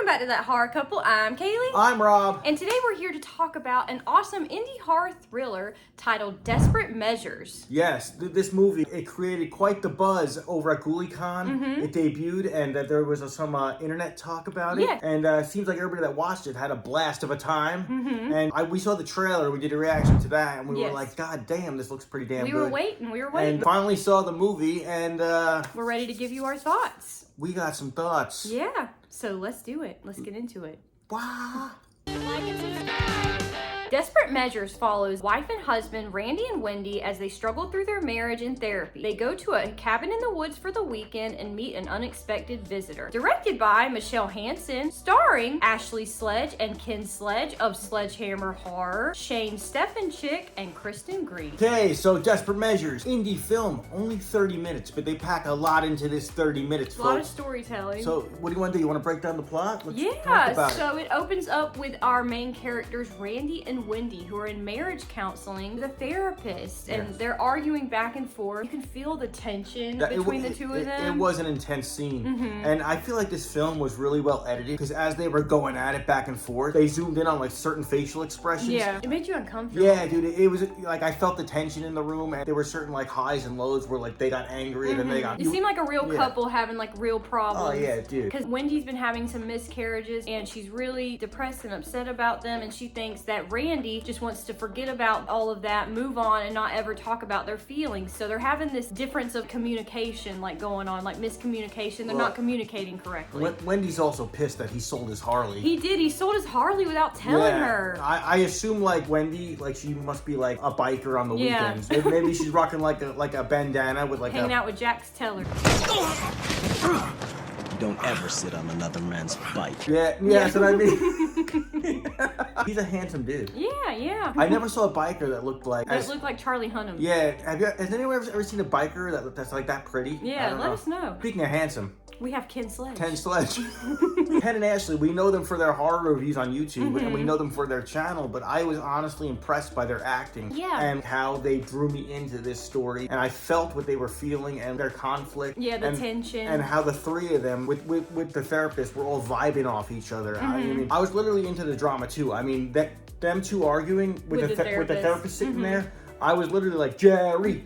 back to That Horror Couple. I'm Kaylee. I'm Rob. And today we're here to talk about an awesome indie horror thriller titled Desperate Measures. Yes, this movie, it created quite the buzz over at GhouliCon. It debuted and there was some internet talk about it. Yeah. And it seems like everybody that watched it had a blast of a time. And we saw the trailer, we did a reaction to that, and we were like, God damn, this looks pretty damn good. We were waiting. And finally saw the movie, and we're ready to give you our thoughts. we got some thoughts. Yeah, so let's do it. Let's get into it. Wow. Desperate Measures follows wife and husband Randy and Wendy as they struggle through their marriage and therapy. They go to a cabin in the woods for the weekend and meet an unexpected visitor. Directed by Michelle Hansen, starring Ashley Sledge and Ken Sledge of Sledgehammer Horror, Shane Stephenchick, and Kristen Green. Okay, so Desperate Measures, indie film, only 30 minutes, but they pack a lot into this 30 minutes, folks. A lot of storytelling. So, what do you want to do? You want to break down the plot? Let's talk Yeah, about so it opens up with our main characters, Randy and Wendy, who are in marriage counseling with a therapist, and they're arguing back and forth. You can feel the tension between the two of them. It was an intense scene, and I feel like this film was really well edited, because as they were going at it back and forth, they zoomed in on like certain facial expressions. Yeah, it made you uncomfortable. Yeah, dude, it was like I felt the tension in the room, and there were certain like highs and lows where like they got angry and then they got. It seemed like a real couple having like real problems. Oh yeah, dude. Because Wendy's been having some miscarriages, and she's really depressed and upset about them, and she thinks that Randy just wants to forget about all of that, move on, and not ever talk about their feelings. So they're having this difference of communication like going on, like miscommunication. They're not communicating correctly. Wendy's also pissed that he sold his Harley. He did. He sold his Harley without telling her. I assume like Wendy, like she must be like a biker on the weekends. Maybe she's rocking like a bandana with like hanging out with Jax Teller. Don't ever sit on another man's bike. Yeah, that's what I mean. He's a handsome dude. Yeah. I never saw a biker that looked like... looked like Charlie Hunnam. Yeah, has anyone ever seen a biker that's like that pretty? Yeah, let us know. Speaking of handsome. We have Ken Sledge. Ken Sledge. Ken and Ashley, we know them for their horror reviews on YouTube, and we know them for their channel, but I was honestly impressed by their acting and how they drew me into this story, and I felt what they were feeling and their conflict. Yeah, the tension. And how the three of them, with the therapist, were all vibing off each other. I mean, I was literally into the drama too. I mean, them two arguing with the therapist sitting there, I was literally like, Jerry.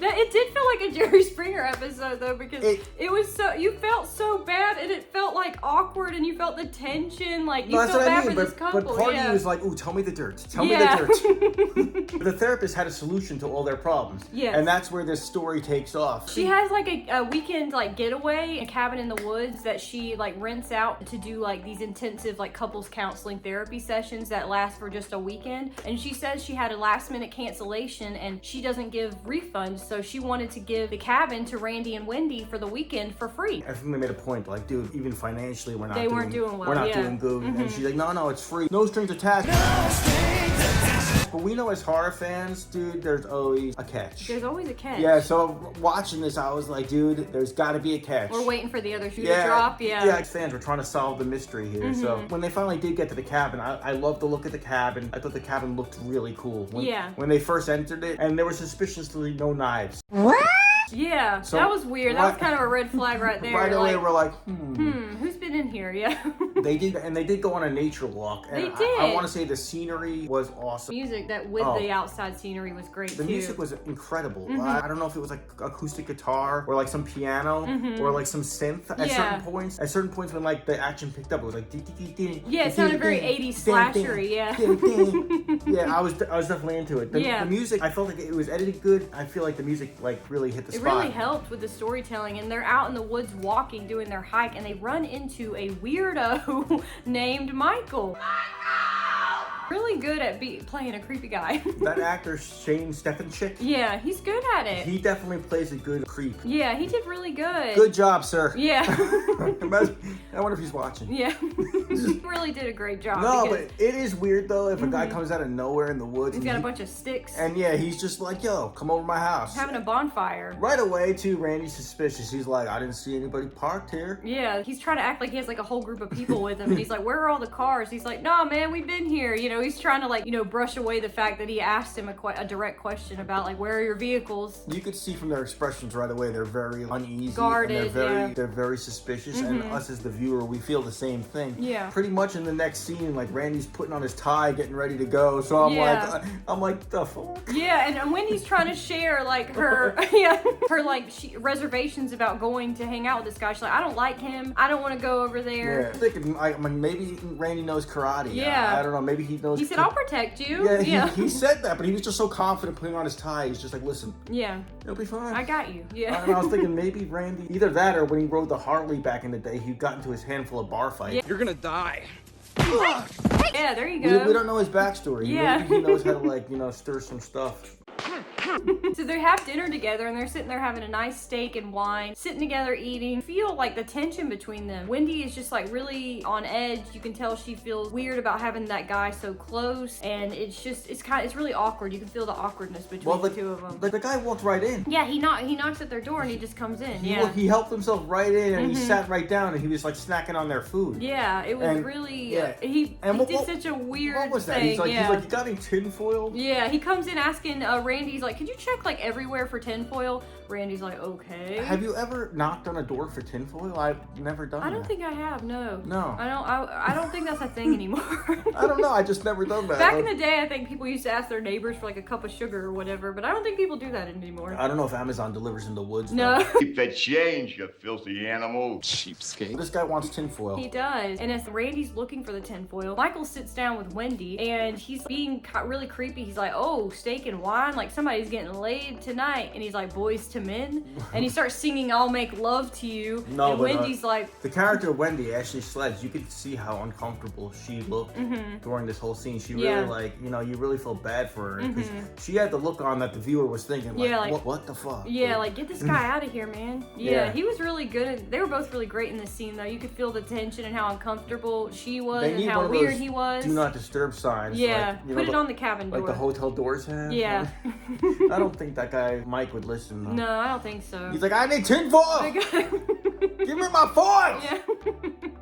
It did feel like a Jerry Springer episode though, because it was so, you felt so bad, and it felt like awkward, and you felt the tension, like you felt bad for this couple. But part of you was like, ooh, tell me the dirt. Tell me the dirt. The therapist had a solution to all their problems. Yeah. And that's where this story takes off. She has like a weekend like getaway, a cabin in the woods that she like rents out to do like these intensive like couples counseling therapy sessions that last for just a weekend. And she says she had a last minute cancellation and she doesn't give refunds, so she wanted to give the cabin to Randy and Wendy for the weekend for free. I think they made a point, like, dude, even financially, we're not doing well. We're not doing good. And she's like, no, it's free. No strings attached. No strings attached. But we know as horror fans, dude, there's always a catch. There's always a catch. Yeah, so watching this, I was like, dude, there's got to be a catch. We're waiting for the other shoe to drop. Yeah, fans were trying to solve the mystery here. So when they finally did get to the cabin, I loved the look at the cabin. I thought the cabin looked really cool. When they first entered it, and there were suspiciously no knives. What? Yeah, so that was weird. That was kind of a red flag right there. Right away, we're like, who's been in here? Yeah. They did go on a nature walk. And they did. I want to say the scenery was awesome. Music that with the outside scenery was great too. The music was incredible. I don't know if it was like acoustic guitar or like some piano or like some synth at certain points. At certain points when like the action picked up, it was like it sounded very 80s slashery. Yeah, I was definitely into it. The music, I felt like it was edited good. I feel like the music like really hit the spot. It really helped with the storytelling, and they're out in the woods walking, doing their hike, and they run into a weirdo named Michael. Really good at playing a creepy guy. That actor, Shane Stephenchick. Yeah, he's good at it. He definitely plays a good creep. Yeah, he did really good. Good job, sir. Yeah. I wonder if he's watching. Yeah. He really did a great job. No, but it is weird though if a guy comes out of nowhere in the woods. He's got a bunch of sticks. And yeah, he's just like, yo, come over to my house. Having a bonfire. Right away, too, Randy's suspicious. He's like, I didn't see anybody parked here. Yeah, he's trying to act like he has like a whole group of people with him. And he's like, where are all the cars? He's like, nah, man, we've been here. You know, he's trying to like, you know, brush away the fact that he asked him a direct question about like, where are your vehicles? You could see from their expressions right away, they're very uneasy. Guarded, and they're very suspicious. And us as the viewer, we feel the same thing. Yeah. Pretty much in the next scene, like Randy's putting on his tie, getting ready to go. So I'm like, the fuck? Yeah, and Wendy's trying to share like her, her like reservations about going to hang out with this guy. She's like, I don't like him. I don't want to go over there. Yeah. I'm thinking, I mean, maybe Randy knows karate. Yeah. I don't know. Maybe he knows. He said, I'll protect you. Yeah. He said that, but he was just so confident putting on his tie. He's just like, listen. Yeah. It'll be fine. I got you. Yeah. And I was thinking maybe Randy, either that or when he rode the Harley back in the day, he got into his handful of bar fights. Yeah. You're gonna die. Yeah, there you go. We don't know his backstory. Yeah. Maybe he knows how to like, you know, stir some stuff. So they have dinner together and they're sitting there having a nice steak and wine, sitting together eating. Feel like the tension between them. Wendy is just like really on edge. You can tell she feels weird about having that guy so close, and it's really awkward. You can feel the awkwardness between the two of them. But the guy walked right in. Yeah, he knocks at their door and he just comes in. He helped himself right in and he sat right down and he was like snacking on their food. Yeah, it was he did such a weird What was that? thing. He's like, you got any tinfoil? Yeah, he comes in asking Randy's like, could you check like everywhere for tinfoil? Randy's like, okay. Have you ever knocked on a door for tinfoil? I've never done that. I don't think I have, no. No. I don't think that's a thing anymore. I don't know, I just never done that. Back in the day, I think people used to ask their neighbors for like a cup of sugar or whatever, but I don't think people do that anymore. I don't know if Amazon delivers in the woods. No. Keep that change, you filthy animal. Cheapskate. This guy wants tinfoil. He does. And as Randy's looking for the tinfoil, Michael sits down with Wendy and he's being really creepy. He's like, oh, steak and wine? Like somebody's getting laid tonight. And he's like, boys to men? And he starts singing I'll Make Love to You. No, and Wendy's like... The character of Wendy, Ashley Sledge, you could see how uncomfortable she looked during this whole scene. She really like, you know, you really feel bad for her. Because she had the look on that the viewer was thinking, like, what the fuck? Yeah, like, get this guy out of here, man. Yeah, he was really good. They were both really great in this scene, though. You could feel the tension and how uncomfortable she was and how weird he was. Do not disturb signs. Yeah, like, put it on the cabin door. Like the hotel doors have. Yeah. I don't think that guy, Mike, would listen, though. No, I don't think so. He's like, I need tinfoil! Give me my foil! Yeah.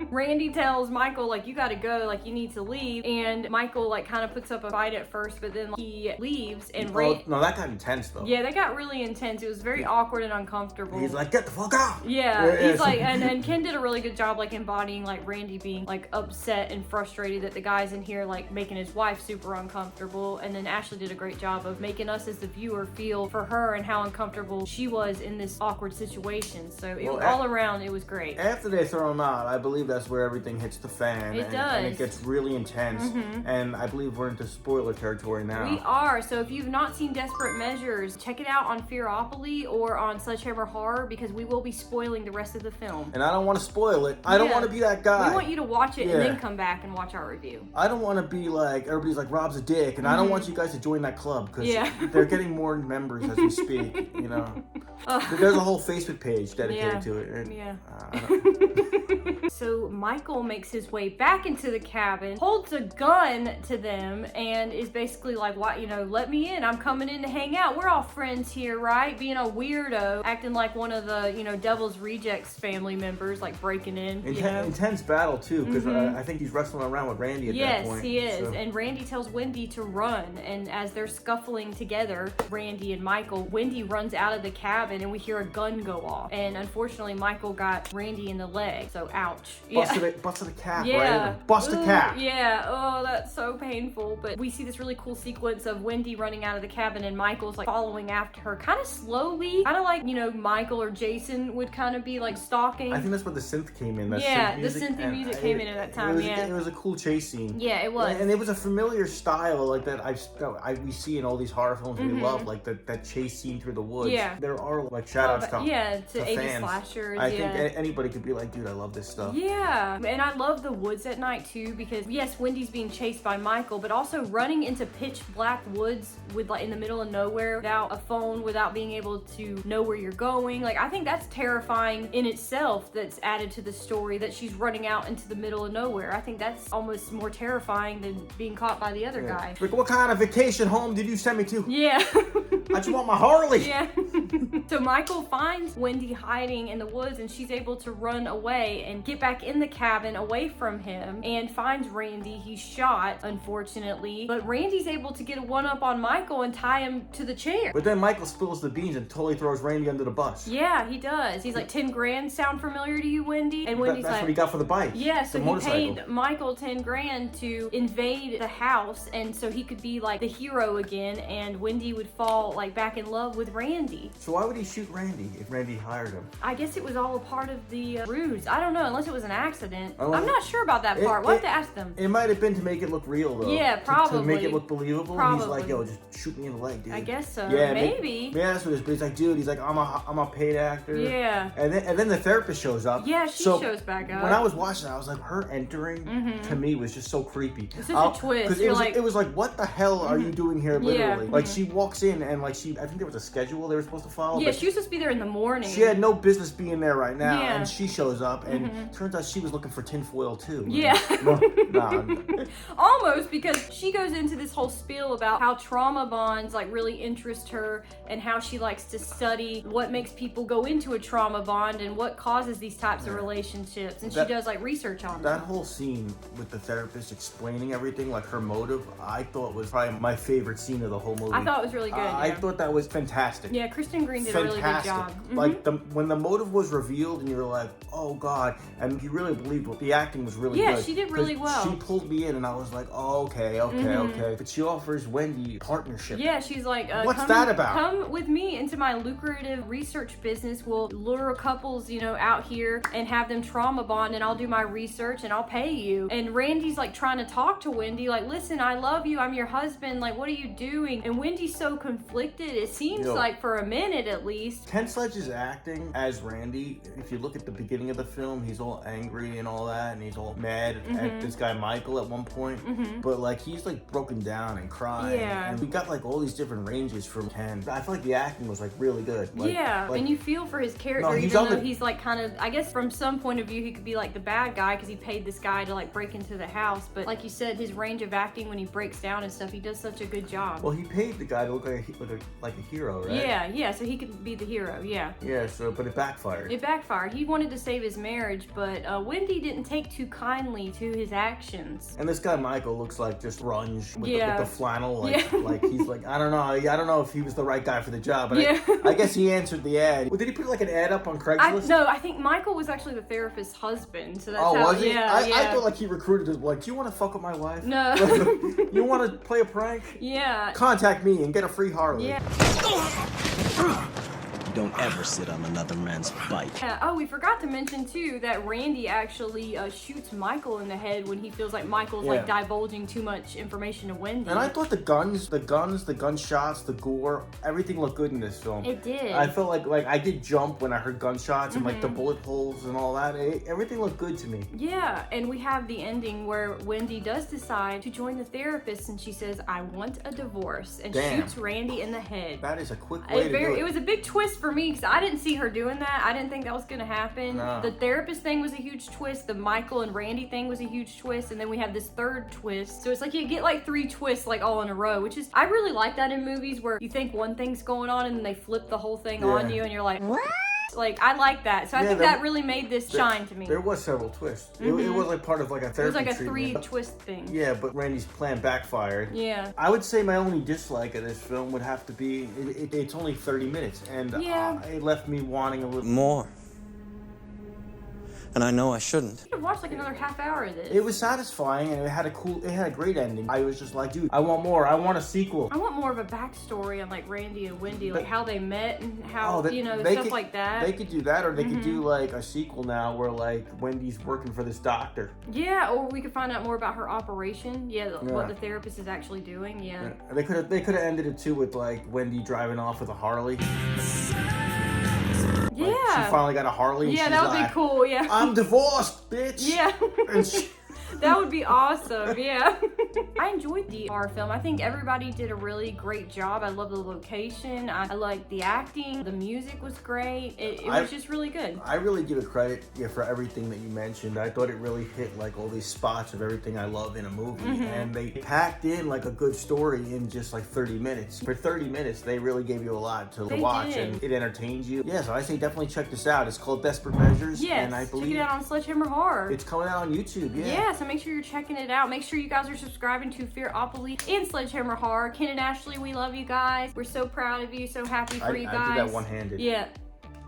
Randy tells Michael, like, you gotta go, like, you need to leave. And Michael, like, kind of puts up a fight at first, but then he leaves and No, that got intense, though. Yeah, that got really intense. It was very awkward and uncomfortable. He's like, get the fuck out! Yeah, he's like, and Ken did a really good job, like, embodying, like, Randy being, like, upset and frustrated that the guy's in here, like, making his wife super uncomfortable. And then Ashley did a great job of making us as the viewer feel for her and how uncomfortable she was in this awkward situation. So all around, it was great. After they throw him out, I believe that's where everything hits the fan. It does. And it gets really intense. And I believe we're into spoiler territory now. We are. So if you've not seen Desperate Measures, check it out on Fearopoly or on Sledgehammer Horror because we will be spoiling the rest of the film. And I don't want to spoil it. I don't want to be that guy. We want you to watch it and then come back and watch our review. I don't want to be like, everybody's like, Rob's a dick. And I don't want you guys to join that club because they're getting more members as we speak, you know. There's a whole Facebook page dedicated to it. And, So Michael makes his way back into the cabin, holds a gun to them, and is basically like, "Why, you know, let me in. I'm coming in to hang out. We're all friends here, right?" Being a weirdo, acting like one of the, you know, Devil's Rejects family members, like breaking in. Intense battle too, because I think he's wrestling around with Randy at that point. Yes, he is. So. And Randy tells Wendy to run, and as they're scuffling together, Randy and Michael, Wendy runs out of the cabin, and we hear a gun go off. And unfortunately, Michael got Randy in the leg, so ouch. Busted a cap, right? Bust a cap. Yeah, oh, that's so painful. But we see this really cool sequence of Wendy running out of the cabin and Michael's like following after her kind of slowly. Kind of like, you know, Michael or Jason would kind of be like stalking. I think that's where the synth came in. The synthy music came in at that time, It was a cool chase scene. Yeah, it was. And it was a familiar style like that we see in all these horror films we love, like that chase scene through the woods. Yeah. There are like shout outs to 80s fans. slashers. I think anybody could be like, dude, I love this stuff. Yeah, Yeah, and I love the woods at night too, because yes, Wendy's being chased by Michael, but also running into pitch black woods with like in the middle of nowhere without a phone, without being able to know where you're going. Like, I think that's terrifying in itself. That's added to the story, that she's running out into the middle of nowhere. I think that's almost more terrifying than being caught by the other guy. Like, what kind of vacation home did you send me to? Yeah. I just want my Harley. Yeah. So Michael finds Wendy hiding in the woods, and she's able to run away and get back in the cabin away from him, and finds Randy. He's shot, unfortunately, but Randy's able to get a one-up on Michael and tie him to the chair. But then Michael spills the beans and totally throws Randy under the bus. Yeah, he does. He's like, 10 grand sound familiar to you, Wendy? And Wendy's that's like, what he got for the bike. Yeah, so he paid Michael 10 grand to invade the house, and so he could be like the hero again, and Wendy would fall like back in love with Randy. So why would he shoot Randy if Randy hired him? I guess it was all a part of the ruse. I don't know, unless it was an accident. I'm not sure about that part. We'll have to ask them. It might have been to make it look real, though. Yeah, probably. To make it look believable. Probably. He's like, yo, just shoot me in the leg, dude. I guess so. Yeah, maybe. Yeah, that's what it is. But he's like, dude, he's like, I'm a paid actor. Yeah. And then the therapist shows up. Yeah, she shows back up. When I was watching it, I was like, her entering to me was just so creepy. It's such a twist. Because it was like, what the hell are you doing here, literally? Yeah. Like, she walks in and like I think there was a schedule they were supposed to follow. Yeah, she was supposed to be there in the morning. She had no business being there right now, Yeah. and she shows up, and turns out she was looking for tinfoil too. Yeah. Nah. Almost, because she goes into this whole spiel about how trauma bonds like really interest her, and how she likes to study what makes people go into a trauma bond and what causes these types of relationships, and she does like research on that them. whole scene with the therapist explaining everything, like her motive, I thought was probably my favorite scene of the whole movie. I thought it was really good. I thought that was fantastic. Yeah, Kristen Green did a really good job. Like when the motive was revealed and you were like, oh god, and you really believed it. The acting was really good. Yeah, she did really well. She pulled me in and I was like, oh, okay. But she offers Wendy partnership. Yeah, she's like, what's that about? Come with me into my lucrative research business. We'll lure couples, out here and have them trauma bond, and I'll do my research and I'll pay you. And Randy's like trying to talk to Wendy, like, listen, I love you, I'm your husband, like, what are you doing? And Wendy's so conflicted, it seems like for a minute at least. Ken Sledge's acting as Randy, if you look at the beginning of the film, he's all angry and all that, and he's all mad at this guy Michael at one point. But like he's like broken down and crying. Yeah. And we got like all these different ranges from Ken. I feel like the acting was like really good. Like, and you feel for his character, No, even though he's like kind of, I guess from some point of view, he could be like the bad guy because he paid this guy to like break into the house. But like you said, his range of acting when he breaks down and stuff, he does such a good job. Well, he paid the guy to look like a hero, right? Yeah, so he could be the hero, yeah. Yeah, but it backfired. It backfired. He wanted to save his marriage, but Wendy didn't take too kindly to his actions. And this guy Michael looks like just grunge with the flannel, like he's like, I don't know if he was the right guy for the job, but I guess he answered the ad. Well, did he put like an ad up on Craigslist? No, I think Michael was actually the therapist's husband, so that's was he? Yeah, I thought like he recruited his, like, do you want to fuck with my wife? No. You want to play a prank? Yeah. Contact me and get a free Harley. Yeah. Don't ever sit on another man's bike. Oh, we forgot to mention too that Randy actually shoots Michael in the head when he feels like Michael's like divulging too much information to Wendy. And I thought the gunshots, the gore, everything looked good in this film. It did. I felt like I did jump when I heard gunshots and like the bullet holes and all that. Everything looked good to me. Yeah, and we have the ending where Wendy does decide to join the therapist, and she says, I want a divorce, and shoots Randy in the head. That is a quick way to do it. It was a big twist for me because I didn't see her doing that. I didn't think that was going to happen. No. The therapist thing was a huge twist. The Michael and Randy thing was a huge twist. And then we have this third twist. So it's like you get like 3 twists like all in a row, which is, I really like that in movies where you think one thing's going on and then they flip the whole thing on you and you're like, what? Like, I like that. So I think that really made this shine to me. There was several twists. It was like part of like a therapy treatment. It was like a 3-twist thing. Yeah, but Randy's plan backfired. Yeah. I would say my only dislike of this film would have to be, it's only 30 minutes. And it left me wanting a little more. And I know I shouldn't. You could watch like another half hour of this. It was satisfying and it had a great ending. I was just like, dude, I want more. I want a sequel. I want more of a backstory on like Randy and Wendy, like how they met and how, stuff like that. They could do that, or they could do like a sequel now where like Wendy's working for this doctor. Yeah, or we could find out more about her operation. What the therapist is actually doing. Yeah. They could have ended it too with like Wendy driving off with a Harley. Like, Yeah. she finally got a Harley. And Yeah, she's that would like, be cool. Yeah. I'm divorced, bitch. Yeah. And she, That would be awesome, yeah. I enjoyed the horror film. I think everybody did a really great job. I love the location. I like the acting. The music was great. It was just really good. I really give it credit for everything that you mentioned. I thought it really hit like all these spots of everything I love in a movie. And they packed in like a good story in just like 30 minutes. For 30 minutes, they really gave you a lot to watch and it entertains you. Yeah, so I say definitely check this out. It's called Desperate Measures. Yes, and I believe check it out on Sledgehammer Horror. It's coming out on YouTube, Yeah, so make sure you're checking it out. Make sure you guys are subscribing to Fearopoly and Sledgehammer Horror. Ken and Ashley, we love you guys. We're so proud of you, so happy for you guys. I did that one-handed. Yeah.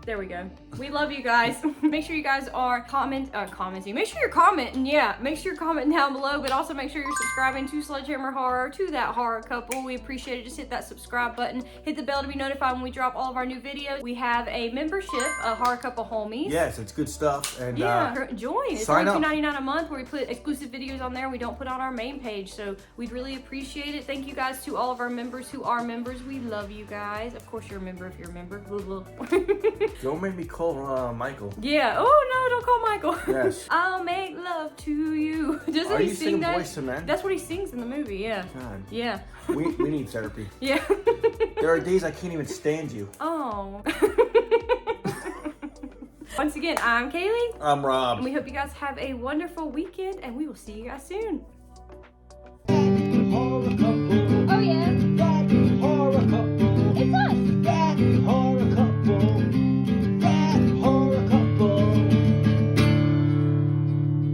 There we go. We love you guys. Make sure you guys are commenting. Make sure you're commenting. Yeah, make sure you're commenting down below, but also make sure you're subscribing to Sledgehammer Horror, to That Horror Couple. We appreciate it. Just hit that subscribe button. Hit the bell to be notified when we drop all of our new videos. We have a membership, Horror Couple Homies. Yes, it's good stuff. And yeah, join. It's only only $2.99 a month where we put exclusive videos on there we don't put on our main page. So we'd really appreciate it. Thank you guys to all of our members who are members. We love you guys. Of course, you're a member if you're a member. Don't make me call Michael. Yeah. Oh no, don't call Michael. Yes. I'll make love to you. Doesn't Are he you sing singing that? Boyz II Men? That's what he sings in the movie. Yeah. God. Yeah. We need therapy. Yeah. There are days I can't even stand you. Oh. Once again, I'm Kaylee. I'm Rob. And we hope you guys have a wonderful weekend, and we will see you guys soon. Horror couple. Oh yeah. That horror couple. It's us. That horror couple. That horror couple.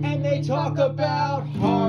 And they talk about horror.